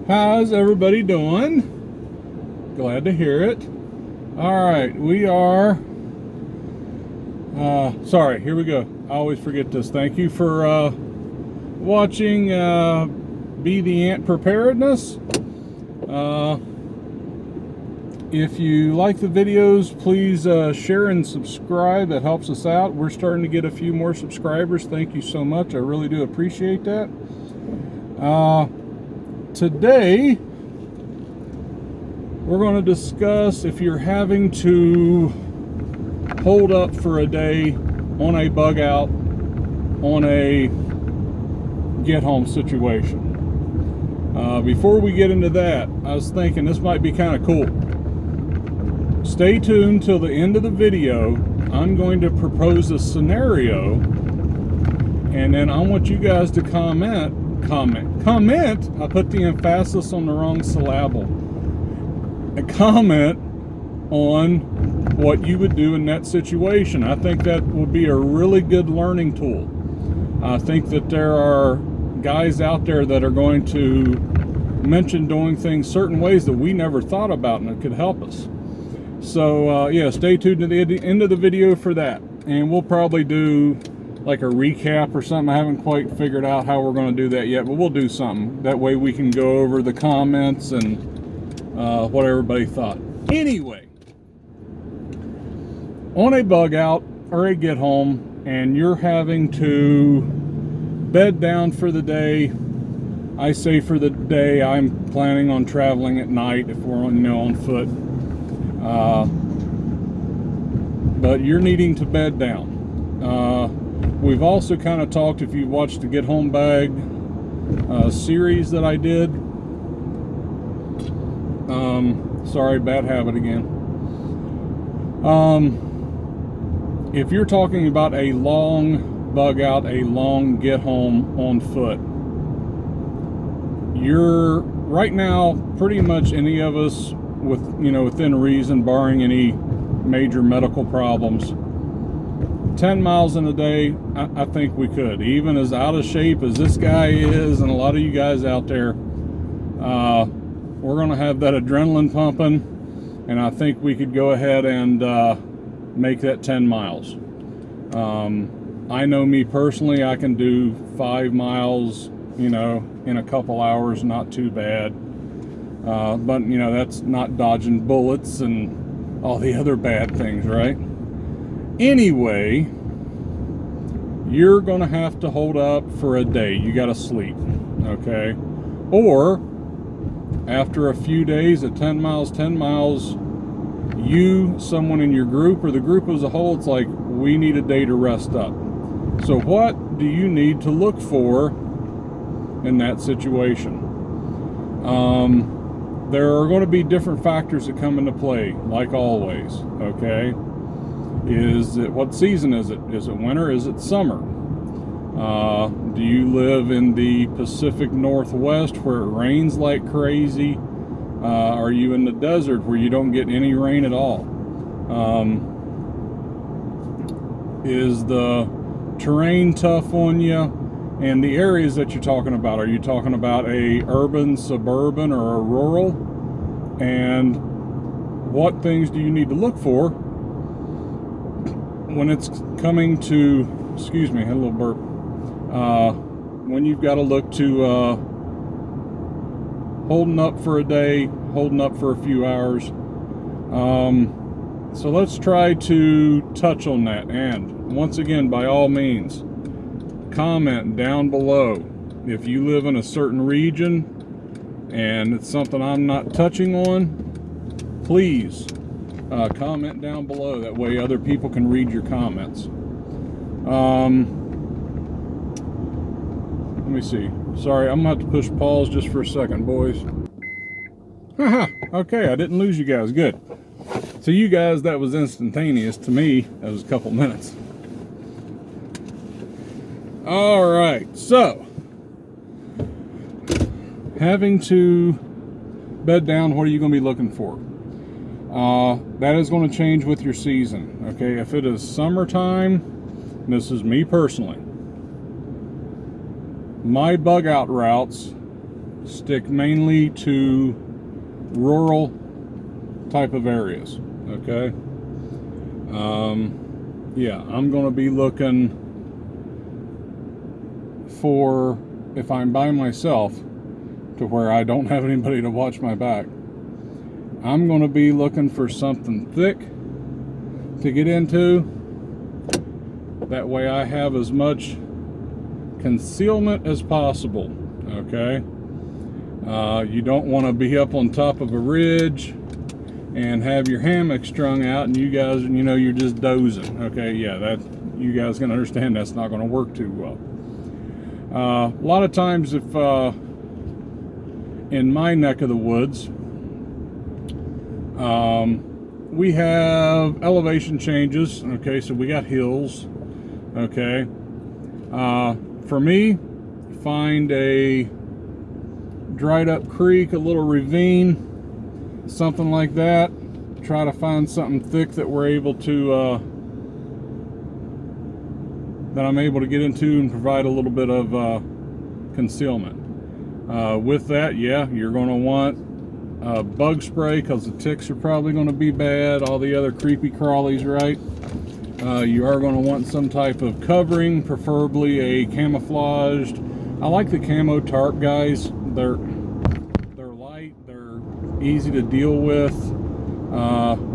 How's everybody doing? Glad to hear it. All right, we are. Sorry, here we go. I always forget this. Thank you for watching Be the Ant Preparedness. If you like the videos, please share and subscribe. That helps us out. We're starting to get a few more subscribers. Thank you so much. I really do appreciate that. Today, we're going to discuss if you're having to hold up for a day on a bug out, on a get home situation. Before we get into that, I was thinking this might be kind of cool. Stay tuned till the end of the video. I'm going to propose a scenario, and then I want you guys to comment. I put the emphasis on the wrong syllable. A comment on what you would do in that situation. I think that would be a really good learning tool. I think that there are guys out there that are going to mention doing things certain ways that we never thought about, and it could help us. So yeah, stay tuned to the end of the video for that, and we'll probably do like a recap or something. I haven't quite figured out how we're going to do that yet, but we'll do something. That way we can go over the comments and what everybody thought. Anyway, on a bug out or a get home, and you're having to bed down for the day. I say for the day, I'm planning on traveling at night if we're on foot. But you're needing to bed down. We've also kind of talked, if you watched the Get Home Bag series that I did. Sorry, bad habit again. If you're talking about a long bug out, a long get home on foot, you're right now pretty much any of us within reason, barring any major medical problems, 10 miles in a day, I think we could. Even as out of shape as this guy is, and a lot of you guys out there, we're going to have that adrenaline pumping, and I think we could go ahead and make that 10 miles. I know me personally, I can do 5 miles, in a couple hours, not too bad. But, that's not dodging bullets and all the other bad things, right? Anyway, you're going to have to hold up for a day. You got to sleep, okay? Or after a few days at 10 miles, someone in your group, or the group as a whole, it's like, we need a day to rest up. So what do you need to look for in that situation? There are going to be different factors that come into play, like always, okay? What season is it? Is it winter? Is it summer? Do you live in the Pacific Northwest where it rains like crazy? Are you in the desert where you don't get any rain at all? Is the terrain tough on you? And the areas that you're talking about, are you talking about a urban, suburban, or a rural? And what things do you need to look for when it's coming to, excuse me, I had a little burp, when you've got to look to holding up for a day, holding up for a few hours. So let's try to touch on that. And once again, by all means, comment down below if you live in a certain region and it's something I'm not touching on. Please comment down below. That way other people can read your comments. Let me see. Sorry, I'm going to have to push pause just for a second, boys. Haha, okay, I didn't lose you guys. Good. To you guys, that was instantaneous. To me, that was a couple minutes. All right, so having to bed down, what are you going to be looking for? That is going to change with your season. Okay, if it is summertime, and this is me personally, my bug out routes stick mainly to rural type of areas. Okay. Yeah, I'm going to be looking for, if I'm by myself to where I don't have anybody to watch my back, I'm going to be looking for something thick to get into. That way I have as much concealment as possible. Okay. You don't want to be up on top of a ridge and have your hammock strung out and you guys, you know, you're just dozing. Okay, yeah, that you guys can understand that's not going to work too well. A lot of times, if in my neck of the woods, we have elevation changes. Okay, so we got hills. Okay, for me, find a dried up creek, a little ravine, something like that. Try to find something thick that we're able to that I'm able to get into and provide a little bit of concealment. With that, yeah, you're going to want bug spray, because the ticks are probably going to be bad, all the other creepy crawlies, right? You are going to want some type of covering, preferably a camouflaged. I like the camo tarp, guys. They're light, they're easy to deal with.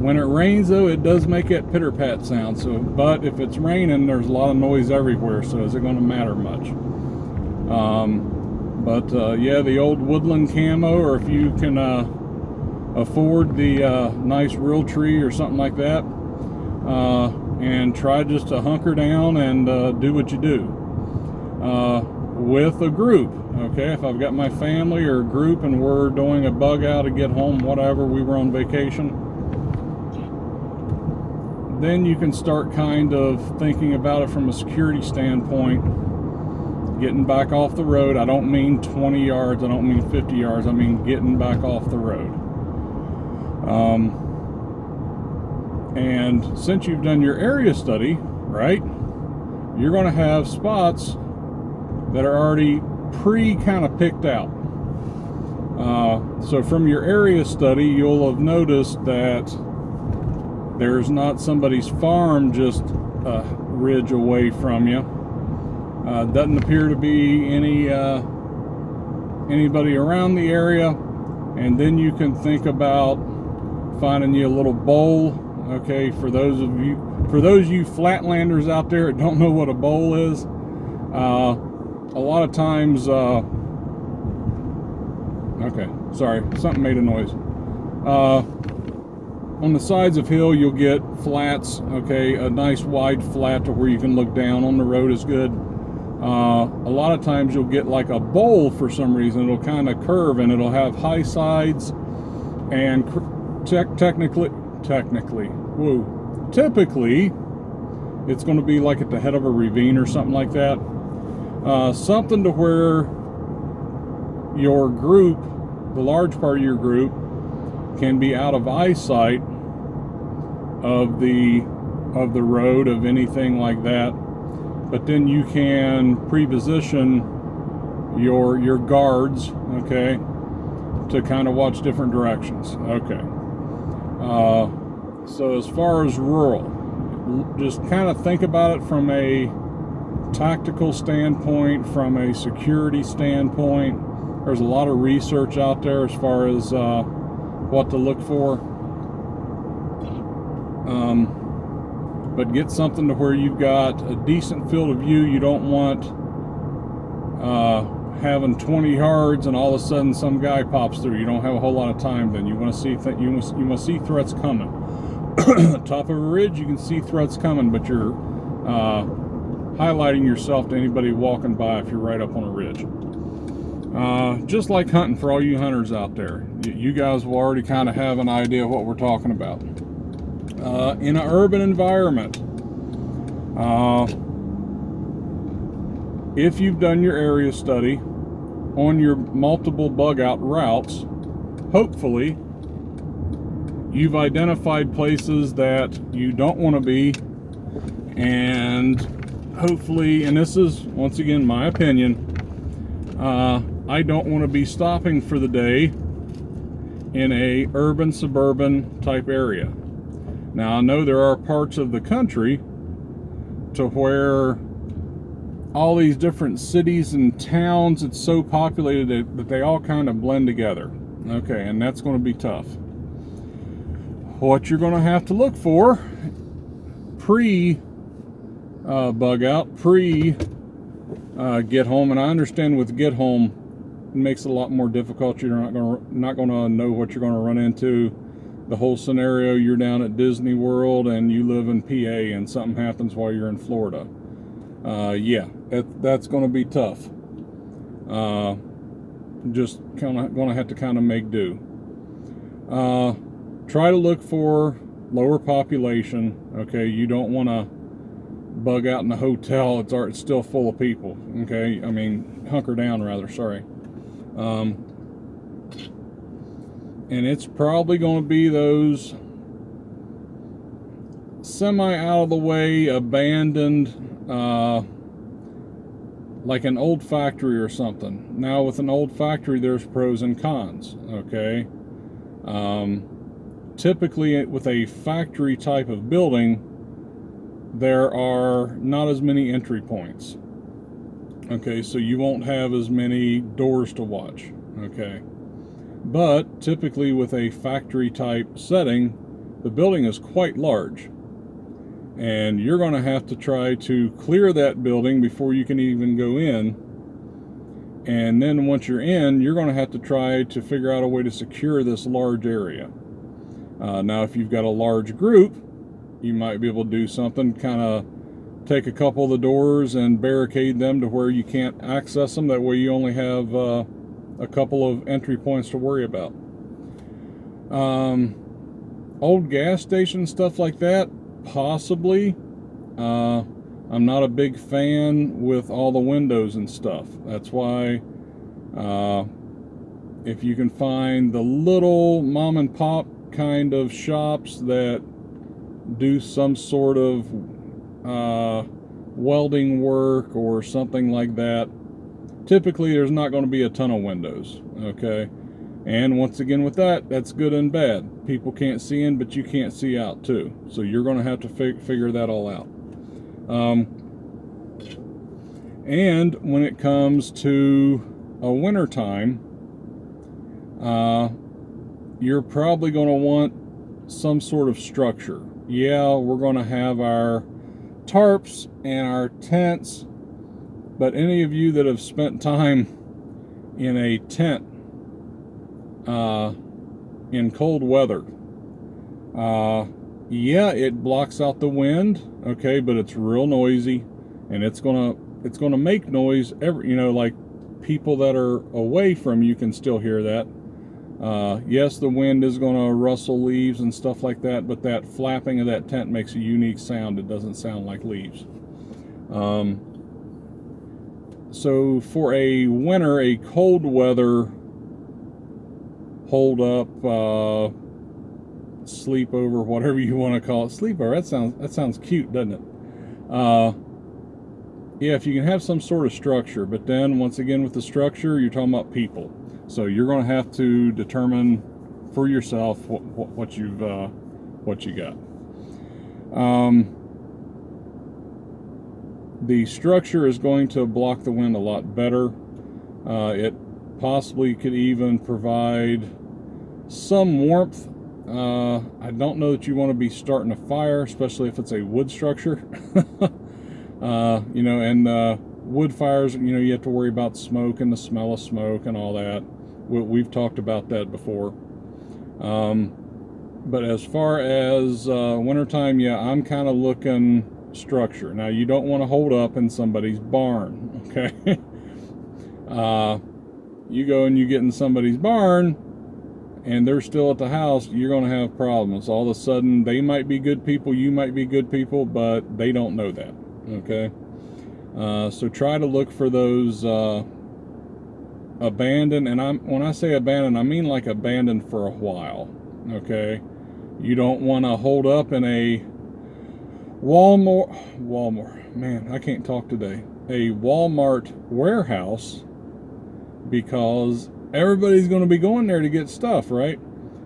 When it rains, though, it does make that pitter-pat sound. So, but if it's raining, there's a lot of noise everywhere. So, is it going to matter much? Yeah, the old woodland camo, or if you can afford the nice real tree or something like that, and try just to hunker down and do what you do with a group. Okay, if I've got my family or a group and we're doing a bug out to get home, whatever, we were on vacation, then you can start kind of thinking about it from a security standpoint, getting back off the road. I don't mean 20 yards, I don't mean 50 yards, I mean getting back off the road. And since you've done your area study, right, you're going to have spots that are already kind of picked out. So from your area study, you'll have noticed that there's not somebody's farm just a ridge away from you. Doesn't appear to be anybody around the area. And then you can think about finding you a little bowl. Okay, for those of you flatlanders out there that don't know what a bowl is, a lot of times, okay, sorry, something made a noise. On the sides of hill, you'll get flats, okay, a nice wide flat to where you can look down on the road is good. A lot of times you'll get like a bowl for some reason. It'll kind of curve and it'll have high sides, and typically, it's going to be like at the head of a ravine or something like that. Something to where your group, the large part of your group, can be out of eyesight of the road, of anything like that. But then you can pre-position your guards, okay, to kind of watch different directions. Okay. So as far as rural, just kind of think about it from a tactical standpoint, from a security standpoint. There's a lot of research out there as far as what to look for. But get something to where you've got a decent field of view. You don't want having 20 yards and all of a sudden some guy pops through. You don't have a whole lot of time then. You want to see you want to see threats coming. Top of a ridge, you can see threats coming, but you're highlighting yourself to anybody walking by if you're right up on a ridge. Just like hunting, for all you hunters out there, you guys will already kind of have an idea of what we're talking about. In an urban environment, if you've done your area study on your multiple bug out routes, hopefully you've identified places that you don't want to be, and hopefully, and this is once again my opinion, I don't want to be stopping for the day in a urban suburban type area. Now I know there are parts of the country to where all these different cities and towns, it's so populated that they all kind of blend together. Okay, and that's going to be tough. What you're going to have to look for bug out, get home, and I understand with get home it makes it a lot more difficult. You're not going to know what you're going to run into. The whole scenario, you're down at Disney World and you live in PA and something happens while you're in Florida. Yeah, that's going to be tough. Just kind of going to have to kind of make do. Try to look for lower population. Okay, you don't want to bug out in a hotel. It's still full of people. Okay, I mean hunker down rather. Sorry. And it's probably going to be those semi out of the way, abandoned, like an old factory or something. Now with an old factory, there's pros and cons. Okay. Typically with a factory type of building, there are not as many entry points. Okay, so you won't have as many doors to watch. Okay, but typically with a factory type setting, the building is quite large, and you're going to have to try to clear that building before you can even go in. And then once you're in, you're going to have to try to figure out a way to secure this large area. Now if you've got a large group, you might be able to do something, kind of take a couple of the doors and barricade them to where you can't access them. That way you only have a couple of entry points to worry about. Old gas station stuff like that, possibly. I'm not a big fan with all the windows and stuff. That's why if you can find the little mom and pop kind of shops that do some sort of welding work or something like that, typically there's not going to be a ton of windows. Okay, and once again with that, that's good and bad. People can't see in, but you can't see out too, so you're going to have to figure that all out. And when it comes to a winter time, you're probably going to want some sort of structure. Yeah, we're going to have our tarps and our tents, but any of you that have spent time in a tent in cold weather, yeah, it blocks out the wind, okay, but it's real noisy, and it's gonna make noise. Like people that are away from you can still hear that. Yes, the wind is going to rustle leaves and stuff like that, but that flapping of that tent makes a unique sound. It doesn't sound like leaves. So for a winter, a cold weather hold up, sleepover, whatever you want to call it. Sleepover, that sounds cute, doesn't it? Yeah, if you can have some sort of structure, but then once again with the structure, you're talking about people. So you're going to have to determine for yourself what you got. The structure is going to block the wind a lot better. It possibly could even provide some warmth. I don't know that you want to be starting a fire, especially if it's a wood structure. And wood fires, you have to worry about smoke and the smell of smoke and all that. We've talked about that before. But as far as wintertime, yeah, I'm kind of looking structure. Now, you don't want to hold up in somebody's barn, okay? You go and you get in somebody's barn and they're still at the house, you're going to have problems. All of a sudden, they might be good people, you might be good people, but they don't know that, okay? So try to look for those abandoned, and when I say abandoned, I mean like abandoned for a while, okay? You don't want to hold up in a Walmart, man, I can't talk today. A Walmart warehouse because everybody's going to be going there to get stuff, right?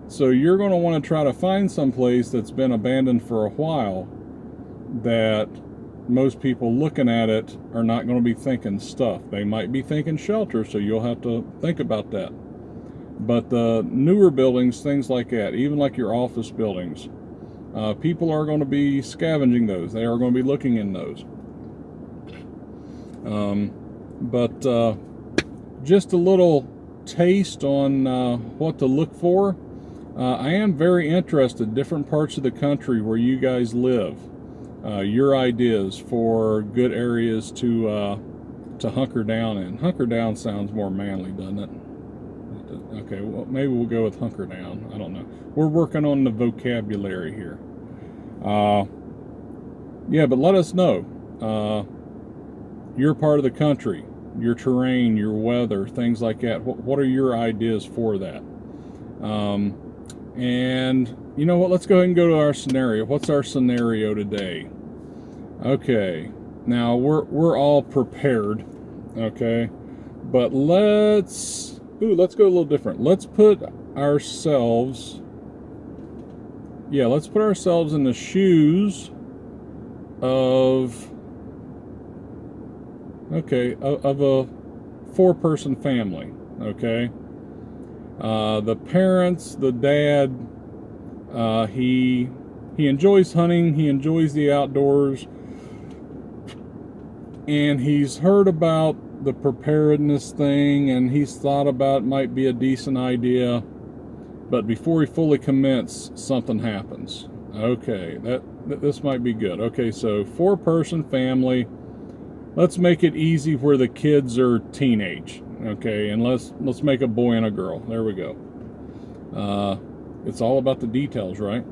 So you're going to want to try to find some place that's been abandoned for a while, that most people looking at it are not going to be thinking stuff. They might be thinking shelter, so you'll have to think about that. But the newer buildings, things like that, even like your office buildings, people are going to be scavenging those. They are going to be looking in those. But just a little taste on what to look for. I am very interested, different parts of the country where you guys live, your ideas for good areas to hunker down in. Hunker down sounds more manly, doesn't it? Okay, well, maybe we'll go with hunker down. I don't know. We're working on the vocabulary here. Yeah, but let us know. Your part of the country, your terrain, your weather, things like that. What are your ideas for that? And you know what? Let's go ahead and go to our scenario. What's our scenario today? Okay, now we're all prepared. Okay, but let's go a little different. Let's put ourselves. Yeah, let's put ourselves in the shoes of. Okay, of a 4-person family. Okay. The parents, the dad, he enjoys hunting, he enjoys the outdoors, and he's heard about the preparedness thing, and he's thought about it might be a decent idea, but before he fully commits, something happens. Okay, this might be good. Okay, so 4-person family. Let's make it easy where the kids are teenage. Okay, and let's make a boy and a girl. There we go. It's all about the details, right?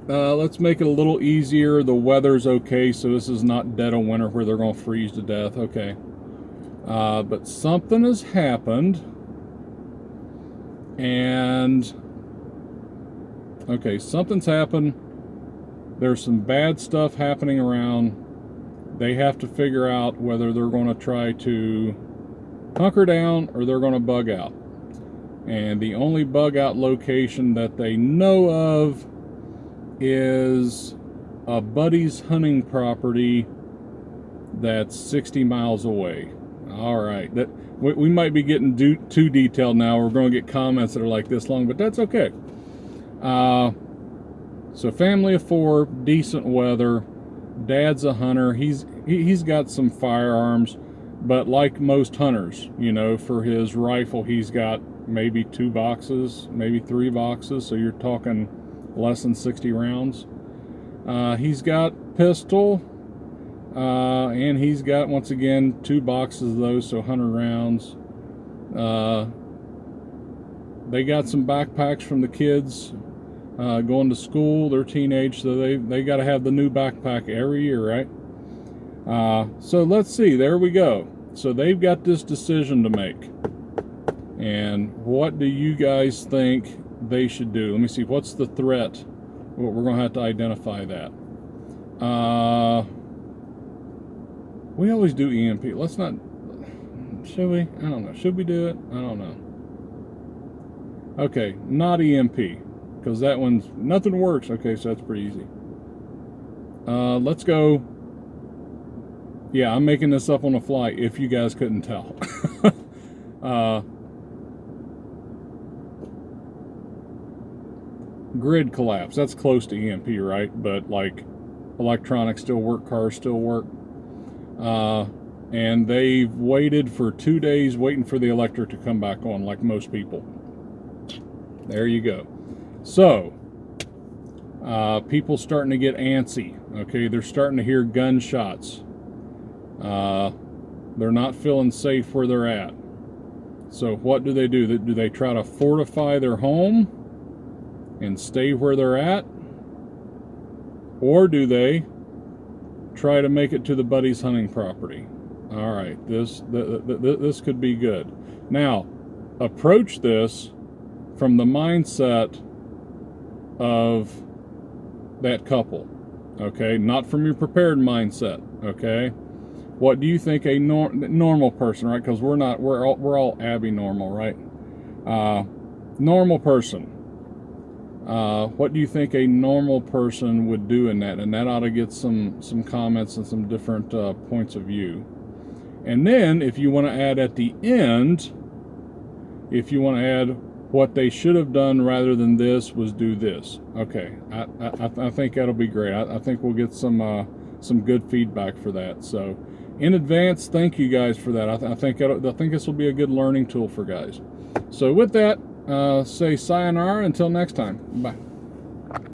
Let's make it a little easier. The weather's okay, so this is not dead of winter where they're going to freeze to death. Okay. But something has happened. And okay, something's happened. There's some bad stuff happening around. They have to figure out whether they're going to try to hunker down or they're going to bug out. And the only bug out location that they know of is a buddy's hunting property that's 60 miles away. All right, we might be getting too detailed now. We're going to get comments that are like this long, but that's okay. So family of 4, decent weather. Dad's a hunter. He's got some firearms, but like most hunters, you know, for his rifle, he's got maybe 2 boxes, maybe 3 boxes. So you're talking less than 60 rounds. He's got pistol, and he's got, once again, 2 boxes of those, so 100 rounds. They got some backpacks from the kids. Going to school, they're teenage, so they got to have the new backpack every year, right? So let's see, there we go. So they've got this decision to make. And what do you guys think they should do? Let me see, what's the threat? Well, we're going to have to identify that. We always do EMP. Let's not, should we? I don't know. Should we do it? I don't know. Okay, not EMP. Because that one's, nothing works. Okay, so that's pretty easy. Let's go. Yeah, I'm making this up on the fly if you guys couldn't tell. Grid collapse. That's close to EMP, right? But like electronics still work, cars still work. And they've waited for 2 days waiting for the electric to come back on, like most people. There you go. So, people starting to get antsy. Okay, they're starting to hear gunshots. They're not feeling safe where they're at. So what do? Do they try to fortify their home and stay where they're at? Or do they try to make it to the buddy's hunting property? All right, this could be good. Now, approach this from the mindset of that couple, okay? Not from your prepared mindset, okay? What do you think a normal person, right? Because we're all abnormal, right? Normal person. What do you think a normal person would do in that? And that ought to get some comments and some different points of view. And then if you want to add at the end, if you want to add what they should have done rather than this was do this. Okay, I think that'll be great. I think we'll get some good feedback for that. So in advance, thank you guys for that. I think this will be a good learning tool for guys. So with that, say sayonara until next time. Bye.